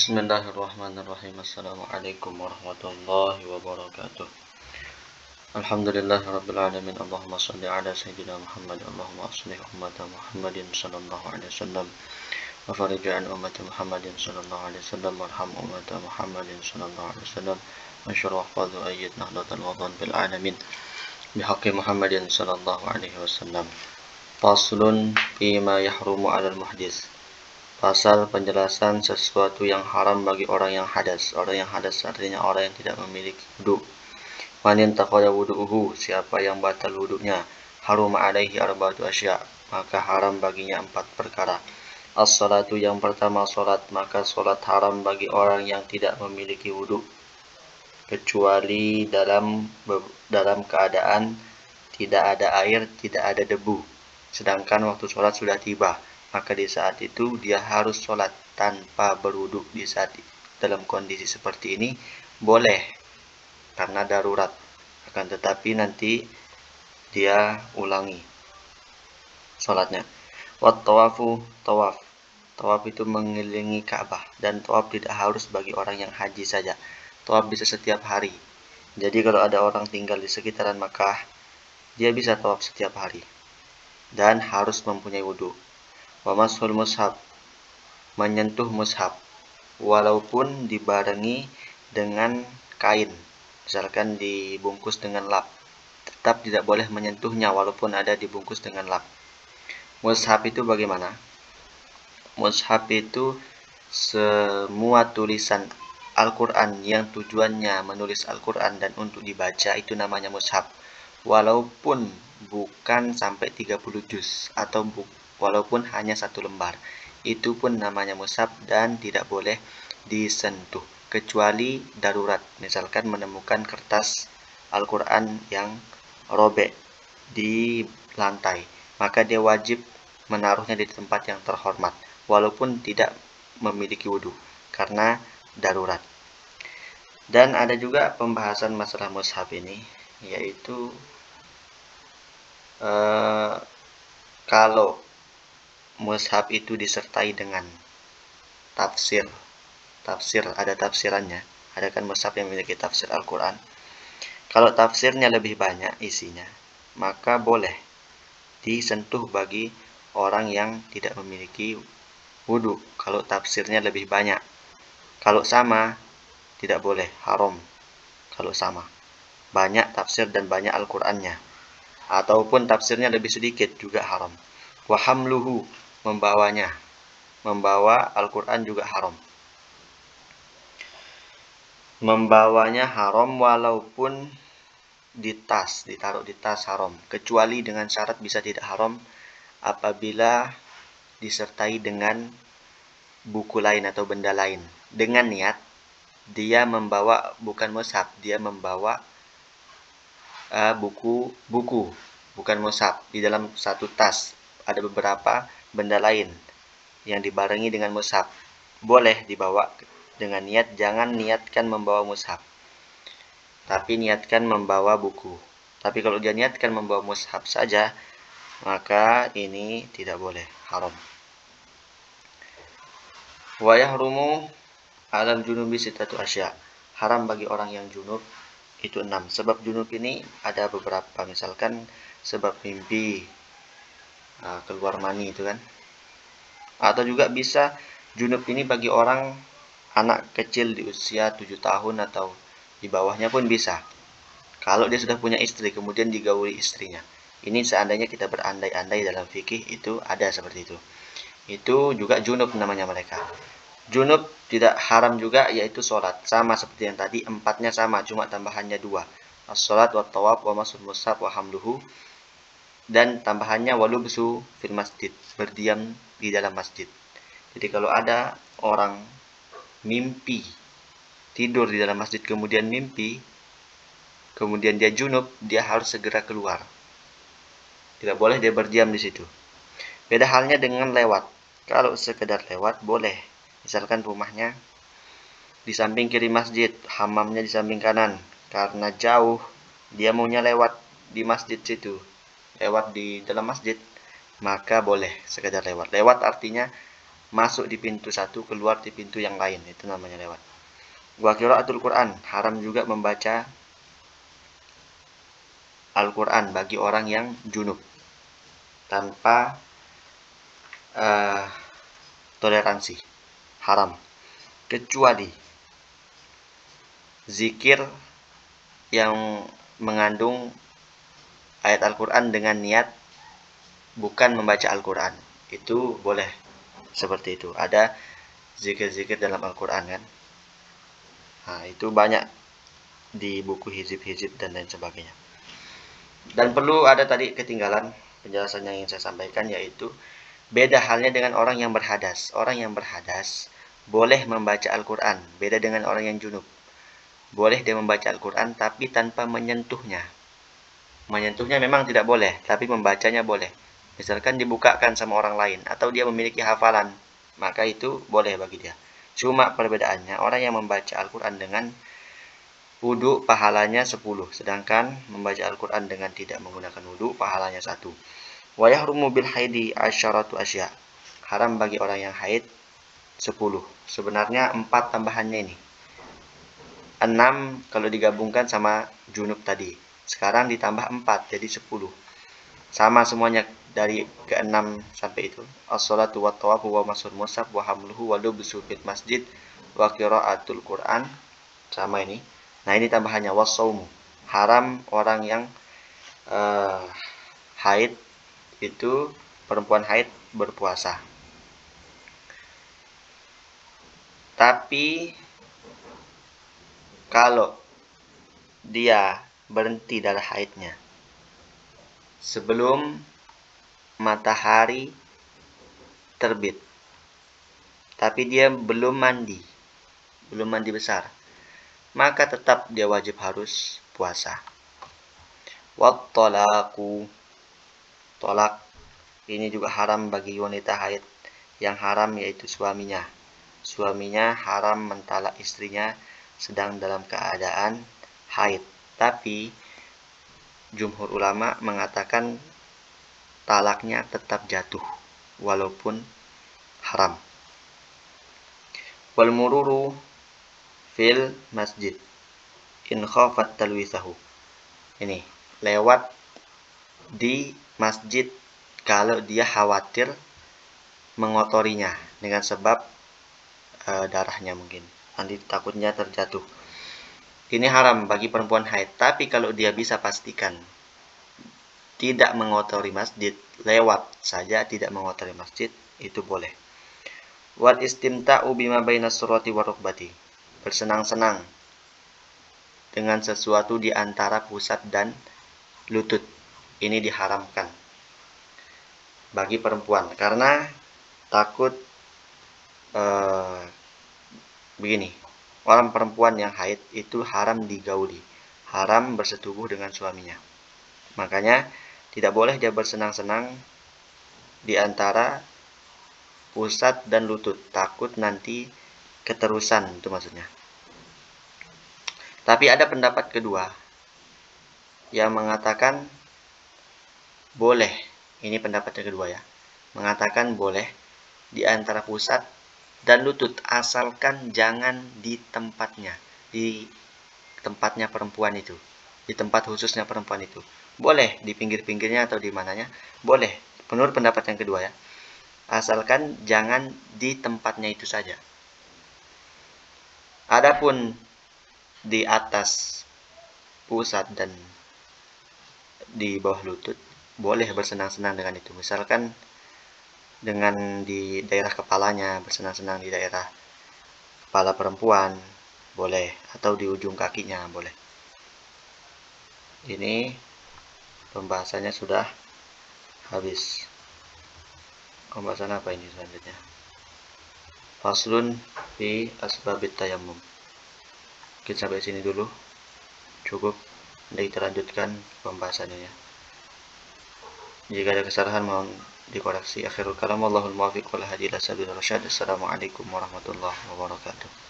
Bismillahirrahmanirrahim. Assalamualaikum warahmatullahi wabarakatuh. Alhamdulillahirabbil alamin. Allahumma shalli ala sayyidina Muhammad. Allahumma aslih ummata Muhammadin sallallahu alaihi wasallam. Wa farij an ummati Muhammadin sallallahu alaihi wasallam. Warham ummata Muhammadin sallallahu alaihi wasallam. Wa syur wahfadhu ayyid nahdlatal wadhan bil alamin. Bihaqqi Muhammadin sallallahu alaihi wasallam. Faslun fima yahrumu 'alal muhdits. Pasal penjelasan sesuatu yang haram bagi orang yang hadas. Orang yang hadas artinya orang yang tidak memiliki wudu. Manin taqada wudu'uhu, siapa yang batal wudunya, harum alaihi arba'atu asya', maka haram baginya 4 perkara. As-salatu, yang pertama salat, maka salat haram bagi orang yang tidak memiliki wudu, kecuali dalam keadaan tidak ada air, tidak ada debu. Sedangkan waktu salat sudah tiba, maka di saat itu dia harus sholat tanpa berwudu. Di saat dalam kondisi seperti ini boleh karena darurat, akan tetapi nanti dia ulangi sholatnya. Wat tawafu, tawaf itu mengelilingi Ka'bah, dan tawaf tidak harus bagi orang yang haji saja. Tawaf bisa setiap hari. Jadi kalau ada orang tinggal di sekitaran Makkah, dia bisa tawaf setiap hari dan harus mempunyai wudu. Wa mashul mushaf, menyentuh mushaf walaupun dibarengi dengan kain, misalkan dibungkus dengan lap, tetap tidak boleh menyentuhnya walaupun ada dibungkus dengan lap. Mushaf itu bagaimana? Mushaf itu semua tulisan Al-Quran yang tujuannya menulis Al-Quran dan untuk dibaca, itu namanya mushaf, walaupun bukan sampai 30 juz atau walaupun hanya 1 lembar, itu pun namanya mushaf dan tidak boleh disentuh kecuali darurat, misalkan menemukan kertas Al-Quran yang robek di lantai, maka dia wajib menaruhnya di tempat yang terhormat walaupun tidak memiliki wudu karena darurat. Dan ada juga pembahasan masalah mushaf ini, yaitu kalau mushaf itu disertai dengan tafsir, ada tafsirannya, ada kan mushaf yang memiliki tafsir Al-Quran. Kalau tafsirnya lebih banyak isinya, maka boleh disentuh bagi orang yang tidak memiliki wudu kalau tafsirnya lebih banyak. Kalau sama, tidak boleh, haram kalau sama, banyak tafsir dan banyak Al-Qurannya. Ataupun tafsirnya lebih sedikit juga haram. Wa hamluhu, membawa Al-Quran juga haram. Membawanya haram walaupun di tas, ditaruh di tas haram, kecuali dengan syarat bisa tidak haram apabila disertai dengan buku lain atau benda lain, dengan niat dia membawa bukan mushaf, dia membawa buku, bukan mushaf. Di dalam satu tas ada beberapa benda lain yang dibarengi dengan mushaf, boleh dibawa dengan niat, jangan niatkan membawa mushaf, tapi niatkan membawa buku. Tapi kalau dia niatkan membawa mushaf saja, maka ini tidak boleh, haram. Wa yahrumu 'alal junubi sittatu asya', haram bagi orang yang junub itu 6. Sebab junub ini ada beberapa, misalkan sebab mimpi, keluar mani itu kan. Atau juga bisa junub ini bagi orang anak kecil di usia 7 tahun atau di bawahnya pun bisa. Kalau dia sudah punya istri kemudian digauli istrinya. Ini seandainya kita berandai-andai dalam fikih itu ada seperti itu. Itu juga junub namanya mereka. Junub tidak haram juga, yaitu sholat. Sama seperti yang tadi, 4-nya sama, cuma tambahannya 2. As-sholat wa tawaf wa masul mushaf wa hamluhu. Dan tambahannya walubsu fil masjid, berdiam di dalam masjid. Jadi kalau ada orang mimpi tidur di dalam masjid kemudian mimpi, kemudian dia junub, dia harus segera keluar. Tidak boleh dia berdiam di situ. Beda halnya dengan lewat. Kalau sekedar lewat boleh. Misalkan rumahnya di samping kiri masjid, hammamnya di samping kanan. Karena jauh, dia maunya lewat di masjid situ, lewat di dalam masjid, maka boleh sekedar lewat. Lewat artinya masuk di pintu satu, keluar di pintu yang lain, itu namanya lewat. Wa qiraatul Quran, haram juga membaca Al-Quran bagi orang yang junub tanpa toleransi, haram, kecuali zikir yang mengandung ayat Al-Quran dengan niat bukan membaca Al-Quran, itu boleh seperti itu. Ada zikir-zikir dalam Al-Quran kan, nah itu banyak di buku hizib-hizib dan lain sebagainya. Dan perlu ada tadi ketinggalan penjelasan yang ingin saya sampaikan, yaitu beda halnya dengan orang yang berhadas. Orang yang berhadas boleh membaca Al-Quran, beda dengan orang yang junub. Boleh dia membaca Al-Quran tapi tanpa menyentuhnya. Menyentuhnya memang tidak boleh, tapi membacanya boleh. Misalkan dibukakan sama orang lain, atau dia memiliki hafalan, maka itu boleh bagi dia. Cuma perbedaannya, orang yang membaca Al-Quran dengan wudu pahalanya 10, sedangkan membaca Al-Quran dengan tidak menggunakan wudu pahalanya 1. Wa yahrumu bil haidi asyaratu asya. Haram bagi orang yang haid 10. Sebenarnya 4 tambahannya ini. 6 kalau digabungkan sama junub tadi. Sekarang ditambah 4 jadi 10. Sama semuanya dari ke-6 sampai itu. As-salatu wa tawafu wa masul musab wa hamluhu wa lubsu fil masjid wa qiraatul Quran. Sama ini. Nah, ini tambahannya was-saumu. Haram orang yang haid itu, perempuan haid berpuasa. Tapi kalau dia berhenti darah haidnya sebelum matahari terbit, tapi dia belum mandi besar, maka tetap dia wajib harus puasa. Wat talaku, tolak ini juga haram bagi wanita haid. Yang haram yaitu suaminya. Suaminya haram mentalak istrinya sedang dalam keadaan haid. Tapi jumhur ulama mengatakan talaknya tetap jatuh walaupun haram. Wal mururu fil masjid in khafat talwisahu. Ini lewat di masjid kalau dia khawatir mengotorinya dengan sebab darahnya mungkin, nanti takutnya terjatuh. Ini haram bagi perempuan haid. Tapi kalau dia bisa pastikan tidak mengotori masjid, lewat saja tidak mengotori masjid, itu boleh. Wal istimta'u bima baina surati wa rukbati, bersenang-senang dengan sesuatu di antara pusat dan lutut. Ini diharamkan bagi perempuan karena takut begini, orang perempuan yang haid itu haram digauli, haram bersetubuh dengan suaminya. Makanya tidak boleh dia bersenang-senang di antara pusat dan lutut, takut nanti keterusan, itu maksudnya. Tapi ada pendapat kedua yang mengatakan boleh, ini pendapatnya kedua ya, mengatakan boleh di antara pusat dan lutut, asalkan jangan di tempatnya perempuan itu, di tempat khususnya perempuan itu. Boleh di pinggir-pinggirnya atau di mananya, boleh. Menurut pendapat yang kedua ya, asalkan jangan di tempatnya itu saja. Adapun di atas pusat dan di bawah lutut, boleh bersenang-senang dengan itu. Misalkan dengan di daerah kepalanya, bersenang-senang di daerah kepala perempuan, boleh. Atau di ujung kakinya, boleh. Ini pembahasannya sudah habis. Pembahasan apa ini selanjutnya? Faslun fi asbabit tayammum. Kita sampai sini dulu. Cukup. Nanti kita lanjutkan pembahasannya ya. Jika ada kesalahan mohon dikoreksi. Akhirul kalam, wallahul muwaffiq wal hadi ila sabilir rasyad. Assalamualaikum warahmatullahi wabarakatuh.